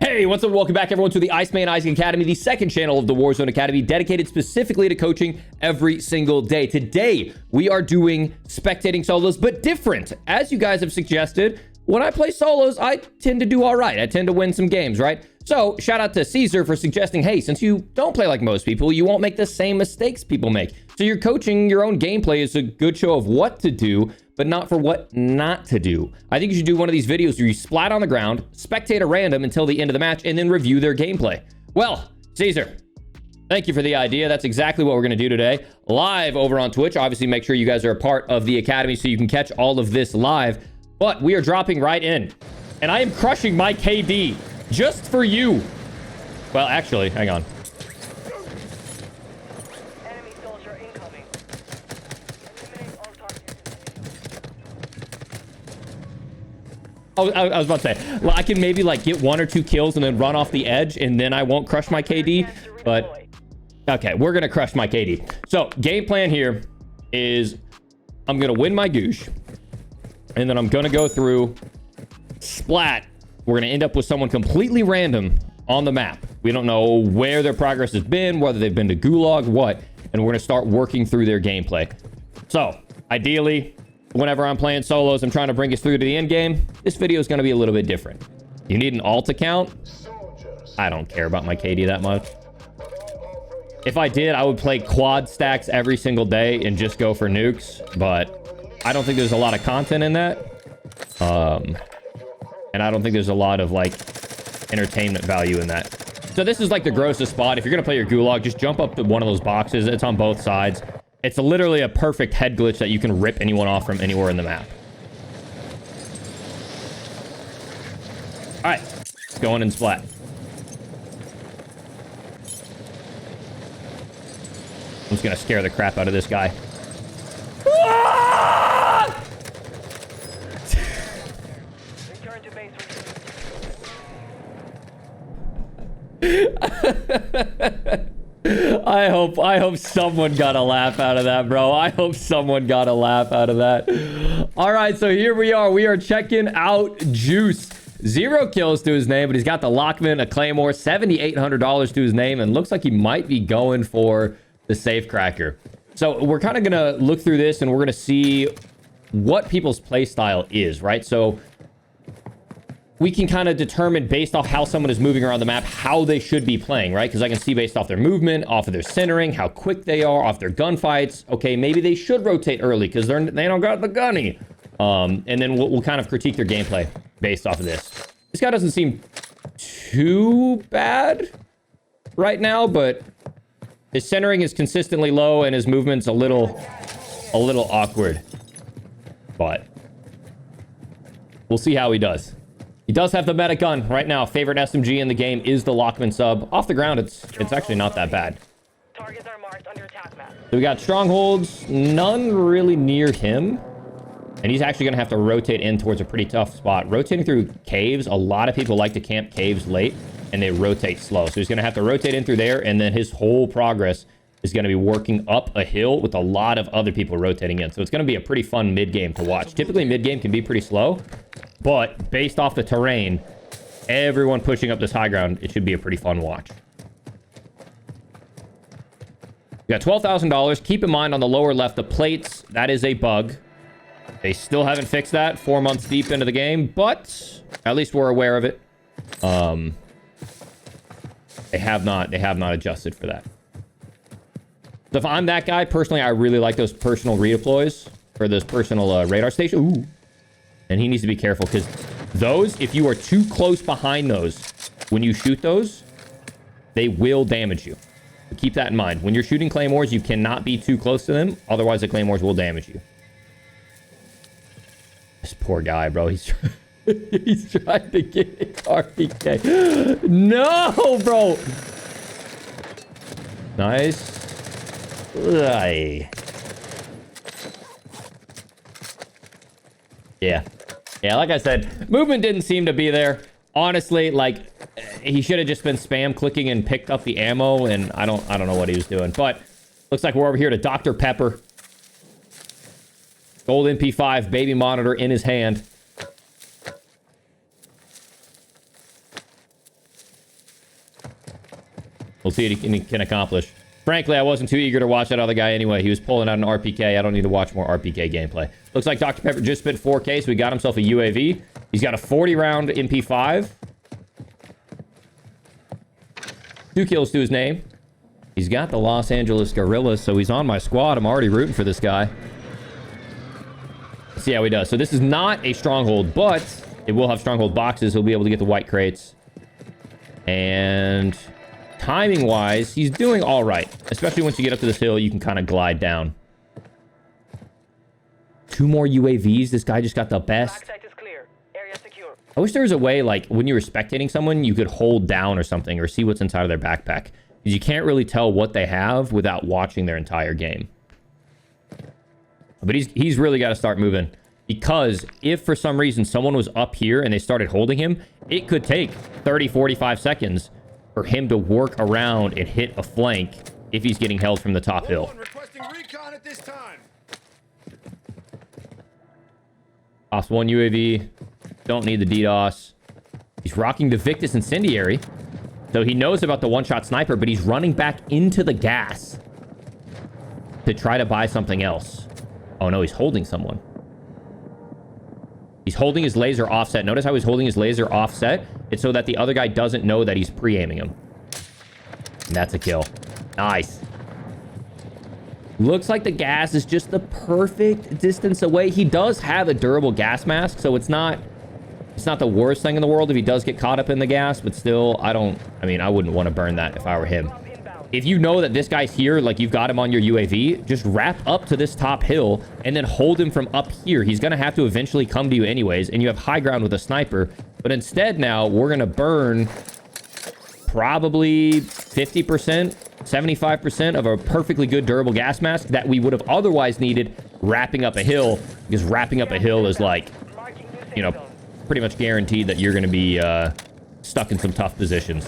Hey, what's up? Welcome back, everyone, to the IceManIsaac Academy, the second channel of the Warzone Academy, dedicated specifically to coaching every single day. Today, we are doing spectating solos, but different. As you guys have suggested, when I play solos, I tend to do all right. I tend to win some games, right? So, shout out to Caesar for suggesting, hey, since you don't play like most people, you won't make the same mistakes people make. So you're coaching your own gameplay is a good show of what to do, but not for what not to do. I think you should do one of these videos where you splat on the ground, spectate a random until the end of the match, and then review their gameplay. Well, Caesar, thank you for the idea. That's exactly what we're going to do today. Live over on Twitch. Obviously, make sure you guys are a part of the Academy so you can catch all of this live. But we are dropping right in. And I am crushing my KD just for you. Well, actually, hang on. Enemy soldier incoming. Eliminate all targets. Oh, I was about to say, well, I can maybe like get 1 or 2 kills and then run off the edge, and then I won't crush my KD. But okay, we're gonna crush my KD. So game plan here is I'm gonna win my goosh, and then I'm gonna go through splat. We're gonna end up with someone completely random on the map. We don't know where their progress has been, whether they've been to Gulag, what, and we're gonna start working through their gameplay. So ideally, whenever I'm playing solos, I'm trying to bring us through to the end game. This video is going to be a little bit different. You need an alt account? I don't care about my KD that much. If I did, I would play quad stacks every single day and just go for nukes, but I don't think there's a lot of content in that. And I don't think there's a lot of like entertainment value in that. So this is like the grossest spot. If you're going to play your Gulag, just jump up to one of those boxes. It's on both sides. It's literally a perfect head glitch that you can rip anyone off from anywhere in the map. All right, going in splat. I'm just gonna scare the crap out of this guy. Return to base. I hope someone got a laugh out of that, bro. I hope someone got a laugh out of that. All right, so here we are. We are checking out Juice. 0 kills to his name, but he's got the Lockman, a Claymore, $7,800 to his name, and looks like he might be going for the safe cracker. So we're kind of going to look through this, and we're going to see what people's play style is, right? So we can kind of determine based off how someone is moving around the map, how they should be playing, right? Because I can see based off their movement, off of their centering, how quick they are, off their gunfights. Okay, maybe they should rotate early because they don't got the gunny. And then we'll kind of critique their gameplay based off of this. This guy doesn't seem too bad right now, but his centering is consistently low and his movement's a little awkward. But we'll see how he does. He does have the meta gun right now. Favorite SMG in the game is the Lockman sub. Off the ground, it's actually not that bad. Targets are marked on your attack map. So we got strongholds, none really near him. And he's actually going to have to rotate in towards a pretty tough spot. Rotating through caves, a lot of people like to camp caves late, and they rotate slow. So he's going to have to rotate in through there, and then his whole progress is going to be working up a hill with a lot of other people rotating in. So it's going to be a pretty fun mid-game to watch. Typically, mid-game can be pretty slow, but based off the terrain, everyone pushing up this high ground, it should be a pretty fun watch. We got $12,000. Keep in mind on the lower left, the plates, that is a bug. They still haven't fixed that 4 months deep into the game, but at least we're aware of it. They have not adjusted for that. So if I'm that guy, personally, I really like those personal redeploys or those personal radar station. Ooh. And he needs to be careful because those, if you are too close behind those, when you shoot those, they will damage you. So keep that in mind. When you're shooting claymores, you cannot be too close to them. Otherwise, the claymores will damage you. This poor guy, bro. He's trying to get RPK. No, bro. Nice. Yeah, like I said, movement didn't seem to be there. Honestly, like, he should have just been spam clicking and picked up the ammo, and I don't know what he was doing. But looks like we're over here to Dr. Pepper. Gold MP5 baby monitor in his hand. We'll see what he can accomplish. Frankly, I wasn't too eager to watch that other guy anyway. He was pulling out an RPK. I don't need to watch more RPK gameplay. Looks like Dr. Pepper just spent 4K, so he got himself a UAV. He's got a 40-round MP5. 2 kills to his name. He's got the Los Angeles Gorillas, so he's on my squad. I'm already rooting for this guy. Let's see how he does. So this is not a stronghold, but it will have stronghold boxes. He'll be able to get the white crates. And timing-wise, he's doing all right. Especially once you get up to this hill, you can kind of glide down. 2 more UAVs. This guy just got the best. Backside is clear. Area secure. I wish there was a way, like, when you were spectating someone, you could hold down or something or see what's inside of their backpack. Because you can't really tell what they have without watching their entire game. But he's really got to start moving. Because if for some reason someone was up here and they started holding him, it could take 30, 45 seconds for him to work around and hit a flank if he's getting held from the top hill. Requesting recon at this time. Ops 1 UAV. Don't need the DDoS. He's rocking the Victus Incendiary. So he knows about the one-shot sniper, but he's running back into the gas to try to buy something else. Oh no, he's holding someone. He's holding his laser offset. Notice how he's holding his laser offset? It's so that the other guy doesn't know that he's pre-aiming him. And that's a kill. Nice. Looks like the gas is just the perfect distance away. He does have a durable gas mask, so it's not the worst thing in the world if he does get caught up in the gas, but still, I wouldn't want to burn that if I were him. If you know that this guy's here, like you've got him on your UAV, just wrap up to this top hill and then hold him from up here. He's going to have to eventually come to you anyways, and you have high ground with a sniper. But instead now, we're going to burn probably 50%, 75% of a perfectly good durable gas mask that we would have otherwise needed wrapping up a hill, because wrapping up a hill is like, you know, pretty much guaranteed that you're going to be stuck in some tough positions.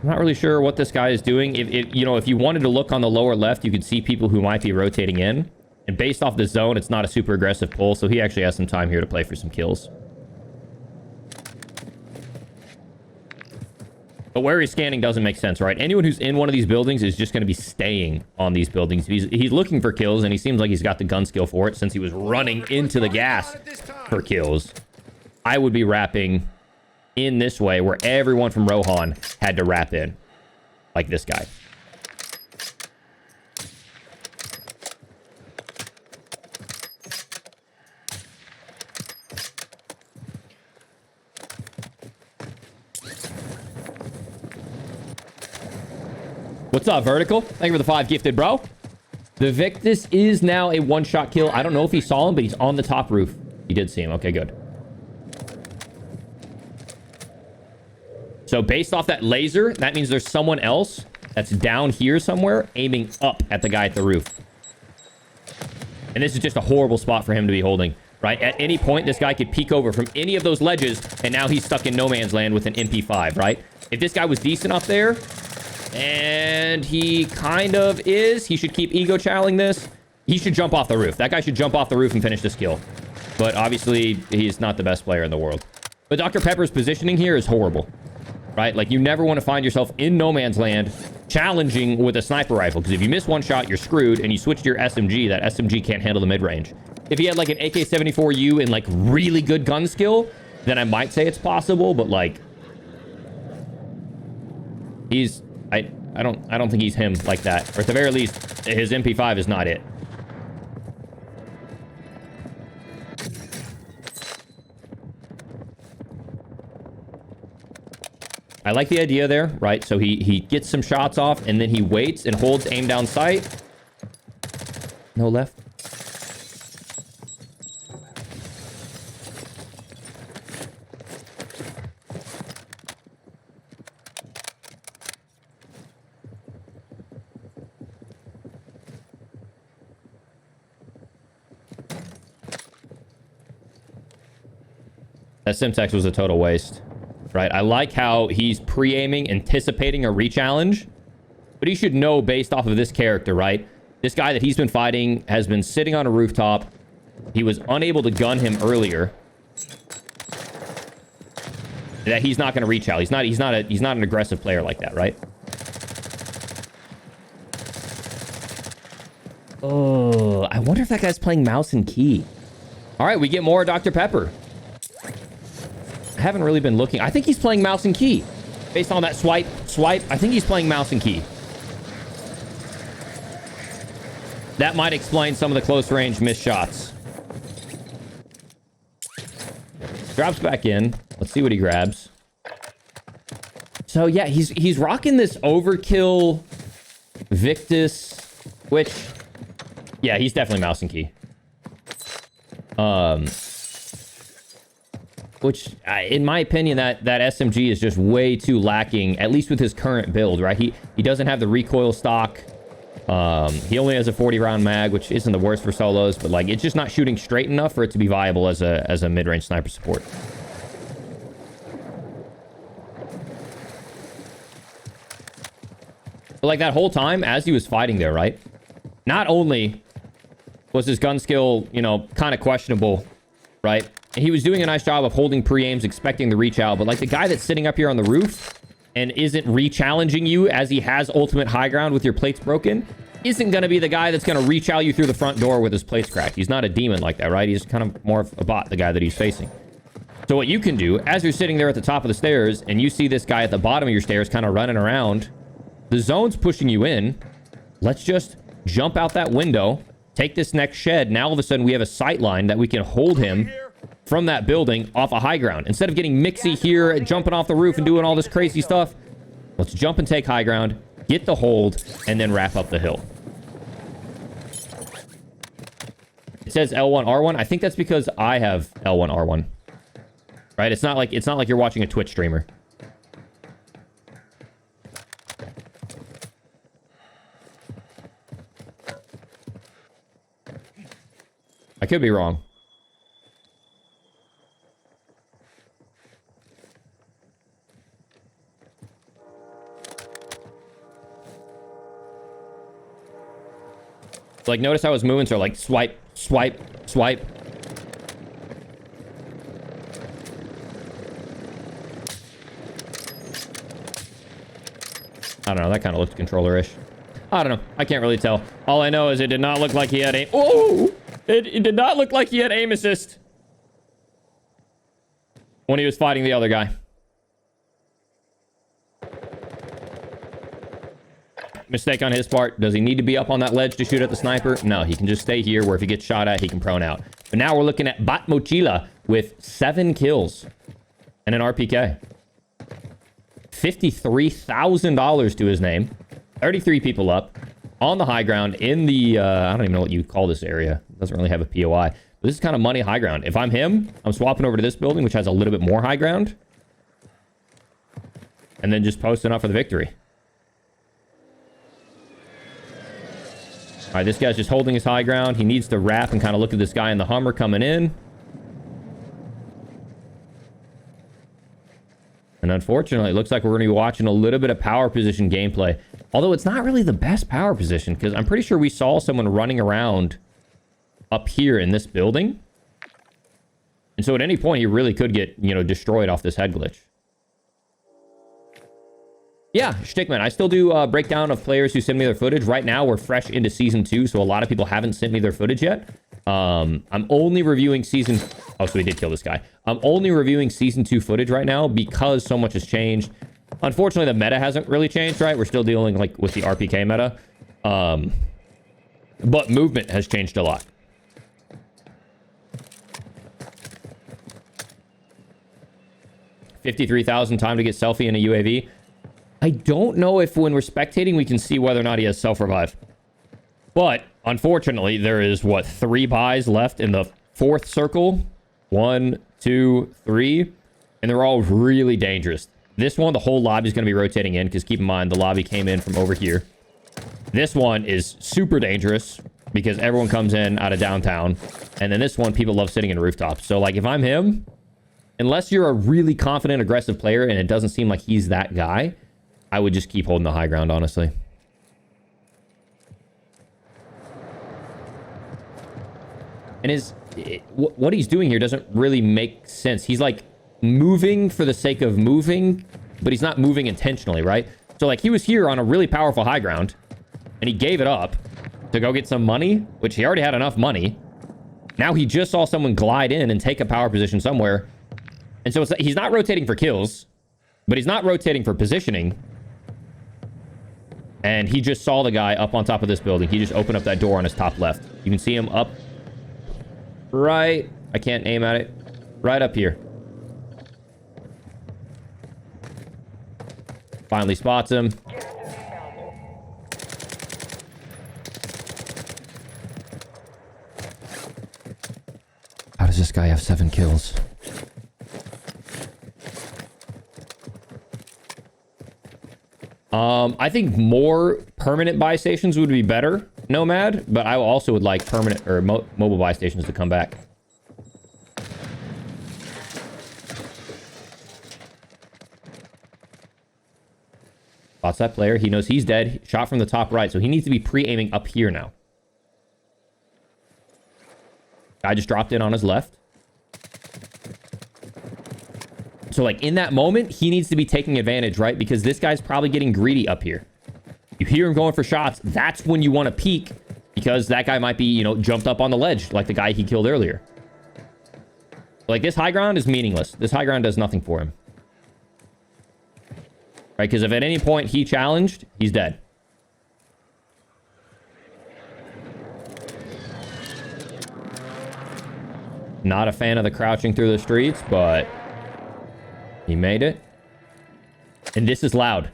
I'm not really sure what this guy is doing. If you wanted to look on the lower left, you could see people who might be rotating in. And based off the zone, it's not a super aggressive pull, so he actually has some time here to play for some kills. But where he's scanning doesn't make sense, right? Anyone who's in one of these buildings is just going to be staying on these buildings. He's looking for kills, and he seems like he's got the gun skill for it since he was running into the gas for kills. I would be wrapping in this way where everyone from Rohan had to wrap in. Like this guy. What's up, Vertical? Thank you for the 5 gifted, bro. The Victus is now a one-shot kill. I don't know if he saw him, but he's on the top roof. He did see him. Okay, good. So based off that laser, that means there's someone else that's down here somewhere aiming up at the guy at the roof. And this is just a horrible spot for him to be holding, right? At any point, this guy could peek over from any of those ledges, and now he's stuck in no man's land with an MP5, right? If this guy was decent up there, and he kind of is, he should keep ego challenging this. He should jump off the roof. That guy should jump off the roof and finish this kill. But obviously, he's not the best player in the world. But Dr. Pepper's positioning here is horrible. Right? Like, you never want to find yourself in no man's land challenging with a sniper rifle, because if you miss one shot, you're screwed, and you switch to your SMG. That SMG can't handle the mid-range. If he had, like, an AK-74U and, like, really good gun skill, then I might say it's possible, but, like, he's... I don't think he's him like that. Or at the very least, his MP5 is not it. I like the idea there, right? So he gets some shots off, and then he waits and holds aim down sight. No left. That Simtex was a total waste. Right, I like how he's pre-aiming, anticipating a re-challenge. But he should know based off of this character, right? This guy that he's been fighting has been sitting on a rooftop. He was unable to gun him earlier. that he's not going to reach out. He's not an aggressive player like that, right? Oh, I wonder if that guy's playing mouse and key. All right, we get more Dr. Pepper. I haven't really been looking. I think he's playing mouse and key. Based on that swipe. I think he's playing mouse and key. That might explain some of the close range missed shots. Drops back in. Let's see what he grabs. So yeah, he's rocking this overkill Victus, which, yeah, he's definitely mouse and key. Which, in my opinion, that SMG is just way too lacking, at least with his current build, right? He doesn't have the recoil stock. He only has a 40-round mag, which isn't the worst for solos, but like it's just not shooting straight enough for it to be viable as a mid-range sniper support. But like that whole time, as he was fighting there, right? Not only was his gun skill, you know, kind of questionable, right? And he was doing a nice job of holding pre-aims, expecting the reach out, but like the guy that's sitting up here on the roof and isn't re-challenging you as he has ultimate high ground with your plates broken isn't going to be the guy that's going to reach out you through the front door with his plates cracked. He's not a demon like that, right? He's kind of more of a bot, the guy that he's facing. So what you can do, as you're sitting there at the top of the stairs and you see this guy at the bottom of your stairs kind of running around, the zone's pushing you in. Let's just jump out that window, take this next shed. Now all of a sudden we have a sight line that we can hold him from that building off a high ground. Instead of getting mixy here, jumping off the roof and doing all this crazy stuff, let's jump and take high ground, get the hold, and then wrap up the hill. It says L1, R1. I think that's because I have L1, R1. Right? It's not like you're watching a Twitch streamer. I could be wrong. Like, notice how his movements are like swipe, swipe, swipe. I don't know. That kind of looks controller-ish. I don't know. I can't really tell. All I know is it did not look like he had aim. Oh! It did not look like he had aim assist when he was fighting the other guy. Mistake on his part. Does he need to be up on that ledge to shoot at the sniper? No, he can just stay here where if he gets shot at, he can prone out. But now we're looking at Bat Mochila with 7 kills and an RPK. $53,000 to his name. 33 people up on the high ground in the, I don't even know what you call this area. It doesn't really have a POI. But this is kind of money high ground. If I'm him, I'm swapping over to this building, which has a little bit more high ground. And then just posting up for the victory. All right, this guy's just holding his high ground. He needs to wrap and kind of look at this guy in the Hummer coming in. And unfortunately, it looks like we're going to be watching a little bit of power position gameplay. Although it's not really the best power position, because I'm pretty sure we saw someone running around up here in this building. And so at any point, he really could get, you know, destroyed off this head glitch. Yeah, Shtickman, I still do a breakdown of players who send me their footage. Right now, we're fresh into Season 2, so a lot of people haven't sent me their footage yet. I'm only reviewing Season... Oh, so we did kill this guy. I'm only reviewing Season 2 footage right now because so much has changed. Unfortunately, the meta hasn't really changed, right? We're still dealing like with the RPK meta. But movement has changed a lot. $53,000 time to get selfie in a UAV. I don't know if when we're spectating, we can see whether or not he has self-revive. But, unfortunately, there is, what, 3 buys left in the 4th circle? 1, 2, 3. And they're all really dangerous. This one, the whole lobby is going to be rotating in, because keep in mind, the lobby came in from over here. This one is super dangerous, because everyone comes in out of downtown. And then this one, people love sitting in rooftops. So, like, if I'm him, unless you're a really confident, aggressive player, and it doesn't seem like he's that guy... I would just keep holding the high ground, honestly. And what he's doing here doesn't really make sense. He's like moving for the sake of moving, but he's not moving intentionally, right? So like he was here on a really powerful high ground and he gave it up to go get some money, which he already had enough money. Now he just saw someone glide in and take a power position somewhere. And so he's not rotating for kills, but he's not rotating for positioning. And he just saw the guy up on top of this building. He just opened up that door on his top left. You can see him up right. I can't aim at it. Right up here. Finally spots him. How does this guy have 7 kills? I think more permanent buy stations would be better, Nomad, but I also would like permanent or mobile buy stations to come back. Spots that player. He knows he's dead. Shot from the top right, so he needs to be pre-aiming up here now. Guy just dropped in on his left. So, like, in that moment, he needs to be taking advantage, right? Because this guy's probably getting greedy up here. You hear him going for shots. That's when you want to peek because that guy might be, you know, jumped up on the ledge like the guy he killed earlier. Like, this high ground is meaningless. This high ground does nothing for him. Right? Because if at any point he challenged, he's dead. Not a fan of the crouching through the streets, but he made it. And this is loud.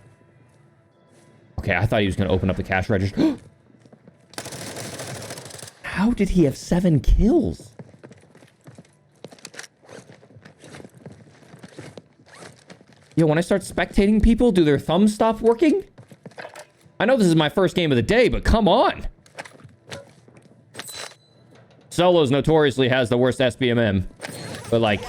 Okay, I thought he was going to open up the cash register. How did he have 7 kills? Yo, when I start spectating people, do their thumbs stop working? I know this is my first game of the day, but come on. Solos notoriously has the worst SBMM. But, like,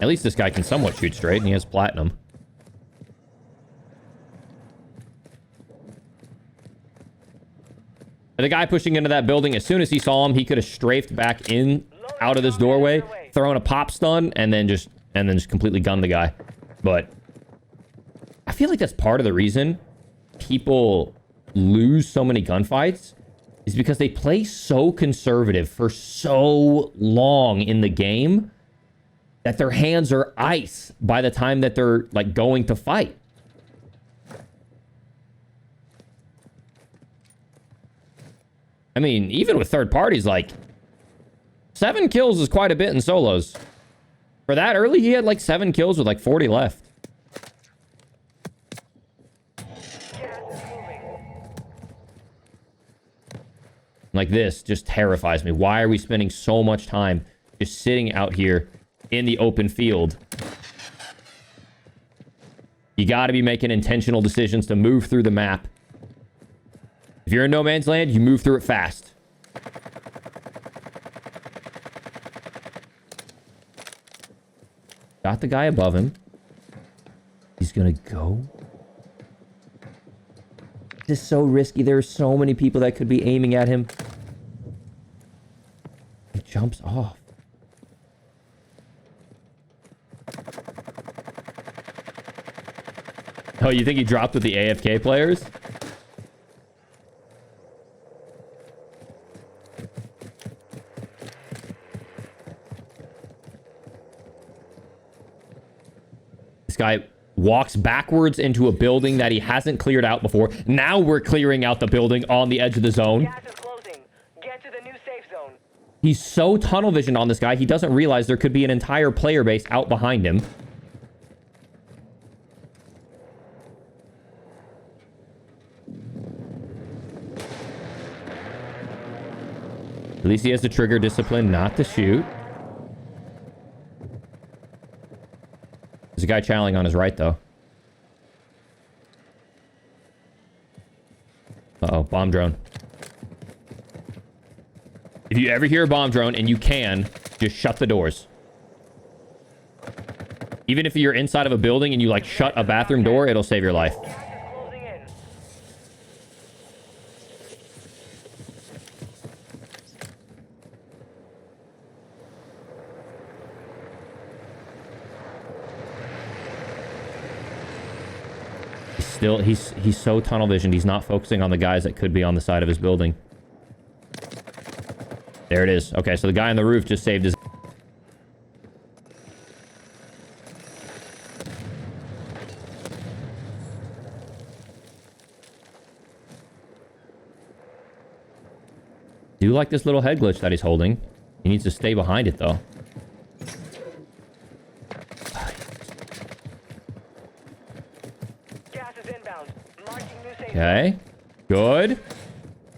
at least this guy can somewhat shoot straight, and he has platinum. The guy pushing into that building, as soon as he saw him, he could have strafed back in out of this doorway, thrown a pop stun, and then just completely gunned the guy. But I feel like that's part of the reason people lose so many gunfights is because they play so conservative for so long in the game that their hands are ice by the time that they're, like, going to fight. I mean, even with third parties, like, 7 kills is quite a bit in solos. For that early, he had, like, 7 kills with, like, 40 left. Like, this just terrifies me. Why are we spending so much time just sitting out here in the open field? You got to be making intentional decisions to move through the map. If you're in no man's land, you move through it fast. Got the guy above him. He's gonna go. This is so risky. There are so many people that could be aiming at him. He jumps off. Oh, you think he dropped with the AFK players? This guy walks backwards into a building that he hasn't cleared out before. Now we're clearing out the building on the edge of the zone. Gas is closing. Get to the new safe zone. He's so tunnel visioned on this guy, he doesn't realize there could be an entire player base out behind him. At least he has the trigger discipline not to shoot. There's a guy challenging on his right, though. Uh-oh, bomb drone. If you ever hear a bomb drone, and you can, just shut the doors. Even if you're inside of a building and you, like, shut a bathroom door, it'll save your life. Gas is closing in. still, he's so tunnel visioned. He's not focusing on the guys that could be on the side of his building. There it is. Okay, so the guy on the roof just saved his... Do like this little head glitch that he's holding. He needs to stay behind it, though. Gas is inbound. Marking new safe zone. Okay. Good.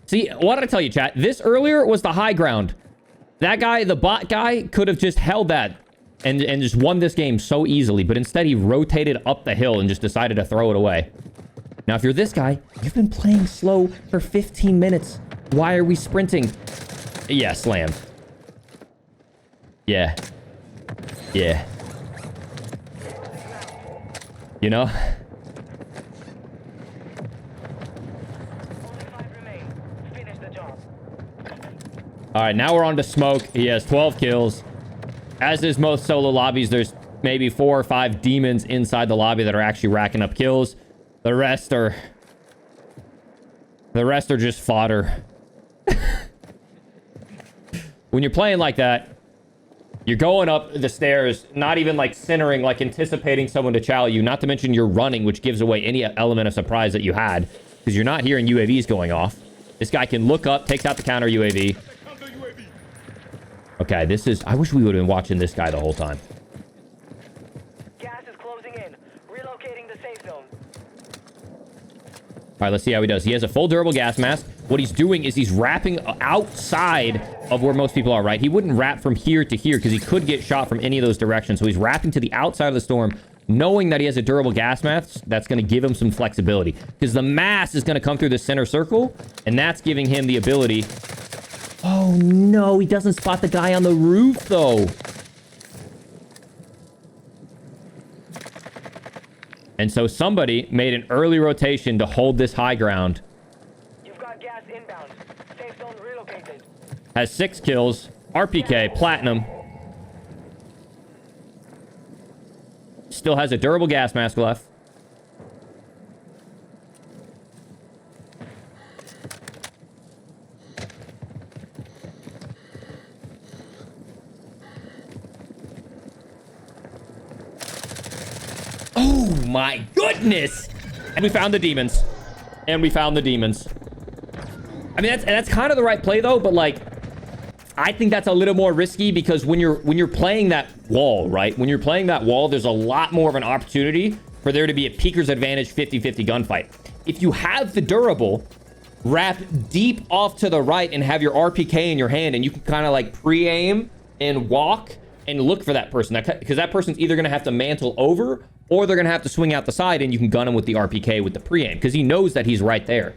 See, what did I tell you, chat? This earlier was the high ground. That guy, the bot guy, could have just held that and just won this game so easily. But instead, he rotated up the hill and just decided to throw it away. Now, if you're this guy, you've been playing slow for 15 minutes. Why are we sprinting? Yeah, slammed. Yeah. Yeah. You know? Only 5 remain. Finish the job. All right, now we're on to smoke. He has 12 kills. As is most solo lobbies, there's maybe 4 or 5 demons inside the lobby that are actually racking up kills. The rest are just fodder. When you're playing like that, you're going up the stairs, not even like centering, like anticipating someone to chow you. Not to mention you're running, which gives away any element of surprise that you had, because you're not hearing UAVs going off. This guy can look up, takes out the counter UAV. Okay, this is... I wish we would have been watching this guy the whole time. Gas is closing in. Relocating the safe zone. All right, let's see how he does. He has a full durable gas mask. What he's doing is he's wrapping outside of where most people are, right? He wouldn't wrap from here to here because he could get shot from any of those directions. So he's wrapping to the outside of the storm, knowing that he has a durable gas mask. That's going to give him some flexibility because the mass is going to come through the center circle, and that's giving him the ability... Oh, no. He doesn't spot the guy on the roof, though. And so somebody made an early rotation to hold this high ground. You've got gas inbound. Safe zone relocated. Has 6 kills. RPK, platinum. Still has a durable gas mask left. Oh my goodness! And we found the demons. And we found the demons. I mean, that's kind of the right play though, but like, I think that's a little more risky because when you're playing that wall, right? When you're playing that wall, there's a lot more of an opportunity for there to be a peeker's advantage 50-50 gunfight. If you have the durable wrapped deep off to the right and have your RPK in your hand and you can kind of like pre-aim and walk and look for that person, because that person's either going to have to mantle over or they're going to have to swing out the side and you can gun him with the RPK with the pre-aim because he knows that he's right there.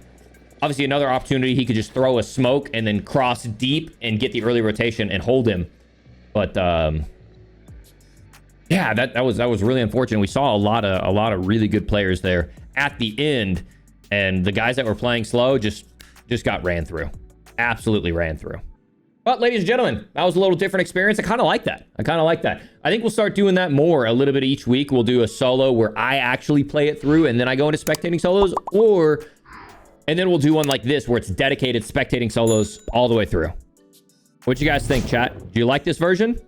Obviously, another opportunity, he could just throw a smoke and then cross deep and get the early rotation and hold him. But, yeah, that was really unfortunate. We saw a lot of really good players there at the end, and the guys that were playing slow just got ran through. Absolutely ran through. But, ladies and gentlemen, that was a little different experience. I kind of like that. I think we'll start doing that more a little bit each week. We'll do a solo where I actually play it through, and then I go into spectating solos, and then we'll do one like this where it's dedicated spectating solos all the way through. What you guys think, chat? Do you like this version?